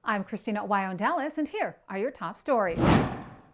I'm Christina Aguayo in Dallas, and here are your top stories.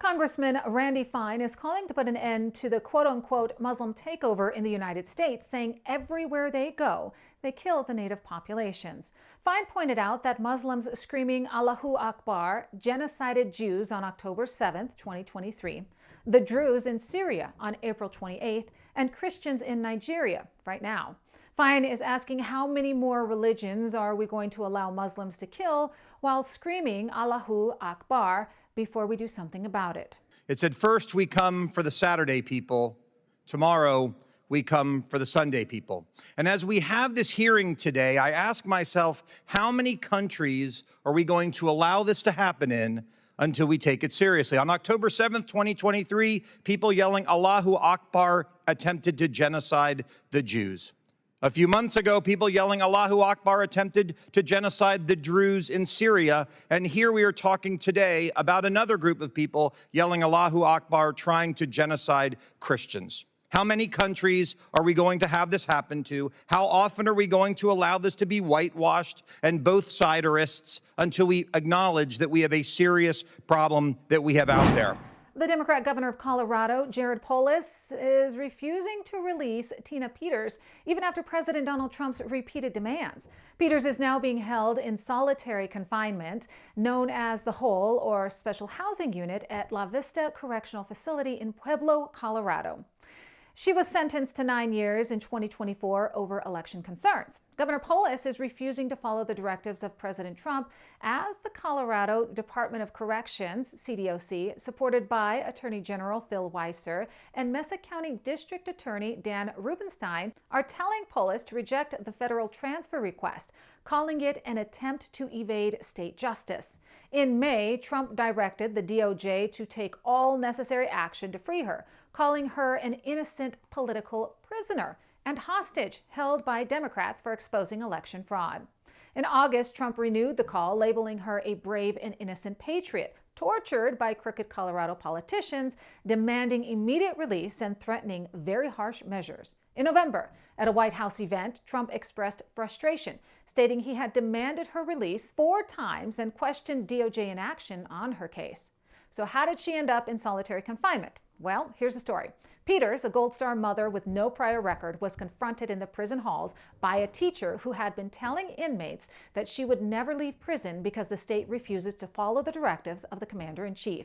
Congressman Randy Fine is calling to put an end to the quote-unquote Muslim takeover in the United States, saying everywhere they go, they kill the native populations. Fine pointed out that Muslims screaming Allahu Akbar genocided Jews on October 7, 2023, the Druze in Syria on April 28th, and Christians in Nigeria right now. Fine is asking how many more religions are we going to allow Muslims to kill while screaming Allahu Akbar before we do something about it. It said, first we come for the Saturday people, tomorrow we come for the Sunday people. And as we have this hearing today, I ask myself, how many countries are we going to allow this to happen in until we take it seriously? On October 7th, 2023, people yelling Allahu Akbar attempted to genocide the Jews. A few months ago, people yelling Allahu Akbar attempted to genocide the Druze in Syria. And here we are talking today about another group of people yelling Allahu Akbar trying to genocide Christians. How many countries are we going to have this happen to? How often are we going to allow this to be whitewashed and both siderists until we acknowledge that we have a serious problem that we have out there? The Democrat governor of Colorado, Jared Polis, is refusing to release Tina Peters even after President Donald Trump's repeated demands. Peters is now being held in solitary confinement, known as the Hole or Special Housing Unit at La Vista Correctional Facility in Pueblo, Colorado. She was sentenced to 9 years in 2024 over election concerns. Governor Polis is refusing to follow the directives of President Trump as the Colorado Department of Corrections, CDOC, supported by Attorney General Phil Weiser and Mesa County District Attorney Dan Rubenstein, are telling Polis to reject the federal transfer request, calling it an attempt to evade state justice. In May, Trump directed the DOJ to take all necessary action to free her, calling her an innocent political prisoner and hostage held by Democrats for exposing election fraud. In August, Trump renewed the call, labeling her a brave and innocent patriot, tortured by crooked Colorado politicians, demanding immediate release and threatening very harsh measures. In November, at a White House event, Trump expressed frustration, stating he had demanded her release 4 times and questioned DOJ inaction on her case. So how did she end up in solitary confinement? Well, here's the story. Peters, a Gold Star mother with no prior record, was confronted in the prison halls by a teacher who had been telling inmates that she would never leave prison because the state refuses to follow the directives of the commander-in-chief.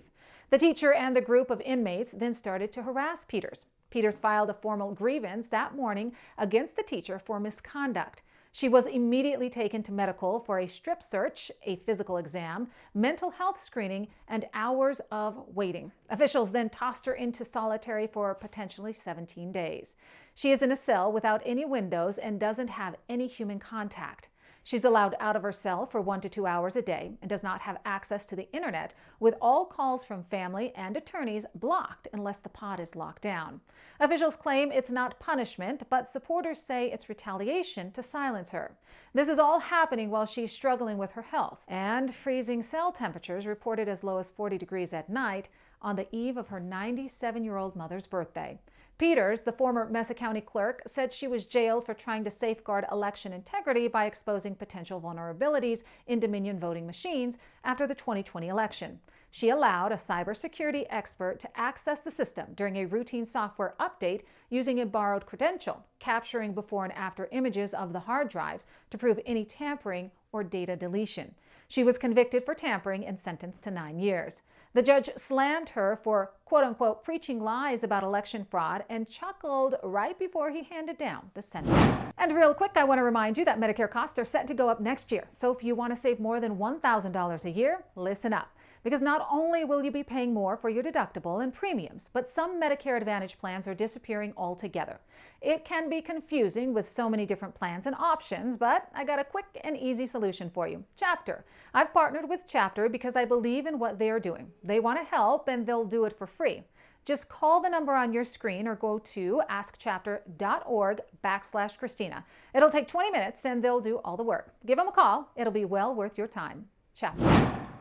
The teacher and the group of inmates then started to harass Peters. Peters filed a formal grievance that morning against the teacher for misconduct. She was immediately taken to medical for a strip search, a physical exam, mental health screening, and hours of waiting. Officials then tossed her into solitary for potentially 17 days. She is in a cell without any windows and doesn't have any human contact. She's allowed out of her cell for 1 to 2 hours a day and does not have access to the internet, with all calls from family and attorneys blocked unless the pod is locked down. Officials claim it's not punishment, but supporters say it's retaliation to silence her. This is all happening while she's struggling with her health, and freezing cell temperatures reported as low as 40 degrees at night on the eve of her 97-year-old mother's birthday. Peters, the former Mesa County clerk, said she was jailed for trying to safeguard election integrity by exposing potential vulnerabilities in Dominion voting machines after the 2020 election. She allowed a cybersecurity expert to access the system during a routine software update using a borrowed credential, capturing before and after images of the hard drives to prove any tampering or data deletion. She was convicted for tampering and sentenced to 9 years. The judge slammed her for, quote-unquote, preaching lies about election fraud and chuckled right before he handed down the sentence. And real quick, I want to remind you that Medicare costs are set to go up next year. So if you want to save more than $1,000 a year, listen up. Because not only will you be paying more for your deductible and premiums, but some Medicare Advantage plans are disappearing altogether. It can be confusing with so many different plans and options, but I got a quick and easy solution for you. Chapter. I've partnered with Chapter because I believe in what they are doing. They want to help and they'll do it for free. Just call the number on your screen or go to askchapter.org/Christina. It'll take 20 minutes and they'll do all the work. Give them a call. It'll be well worth your time. Chapter.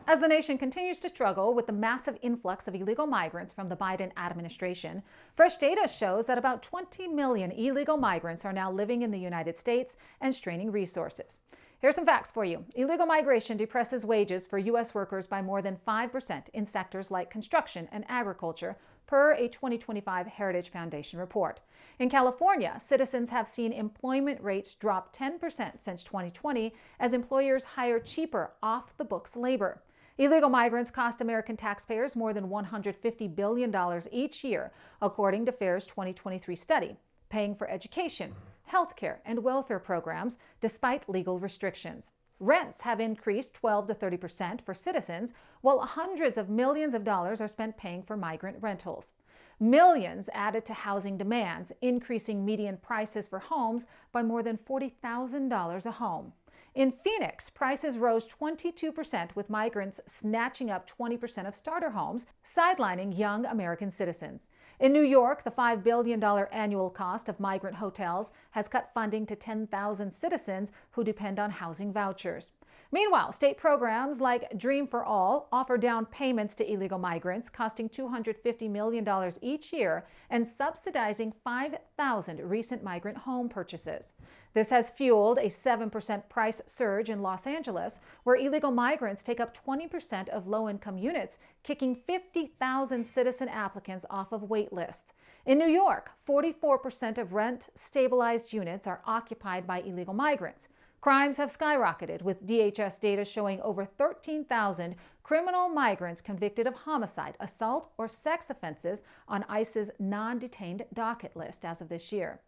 As the nation continues to struggle with the massive influx of illegal migrants from the Biden administration, fresh data shows that about 20 million illegal migrants are now living in the United States and straining resources. Here's some facts for you. Illegal migration depresses wages for U.S. workers by more than 5% in sectors like construction and agriculture, per a 2025 Heritage Foundation report. In California, citizens have seen employment rates drop 10% since 2020 as employers hire cheaper, off-the-books labor. Illegal migrants cost American taxpayers more than $150 billion each year, according to FAIR's 2023 study, paying for education, healthcare, and welfare programs despite legal restrictions. Rents have increased 12 to 30% for citizens, while hundreds of millions of dollars are spent paying for migrant rentals. Millions added to housing demands, increasing median prices for homes by more than $40,000 a home. In Phoenix, prices rose 22%, with migrants snatching up 20% of starter homes, sidelining young American citizens. In New York, the $5 billion annual cost of migrant hotels has cut funding to 10,000 citizens who depend on housing vouchers. Meanwhile, state programs like Dream for All offer down payments to illegal migrants, costing $250 million each year and subsidizing 5,000 recent migrant home purchases. This has fueled a 7% price surge in Los Angeles, where illegal migrants take up 20% of low-income units, kicking 50,000 citizen applicants off of wait lists. In New York, 44% of rent-stabilized units are occupied by illegal migrants. Crimes have skyrocketed, with DHS data showing over 13,000 criminal migrants convicted of homicide, assault, or sex offenses on ICE's non-detained docket list as of this year.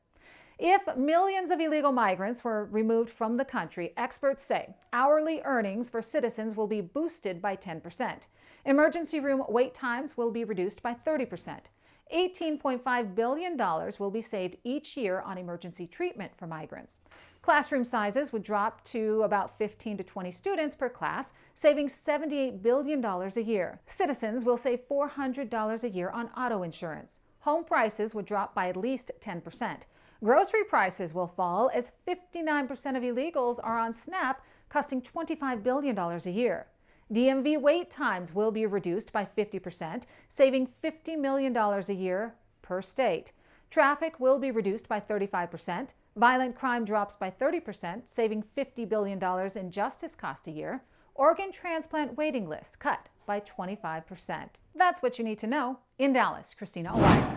If millions of illegal migrants were removed from the country, experts say hourly earnings for citizens will be boosted by 10%. Emergency room wait times will be reduced by 30%. $18.5 billion will be saved each year on emergency treatment for migrants. Classroom sizes would drop to about 15 to 20 students per class, saving $78 billion a year. Citizens will save $400 a year on auto insurance. Home prices would drop by at least 10%. Grocery prices will fall as 59% of illegals are on SNAP, costing $25 billion a year. DMV wait times will be reduced by 50%, saving $50 million a year per state. Traffic will be reduced by 35%. Violent crime drops by 30%, saving $50 billion in justice costs a year. Organ transplant waiting lists cut by 25%. That's what you need to know. In Dallas, Christina Aguayo.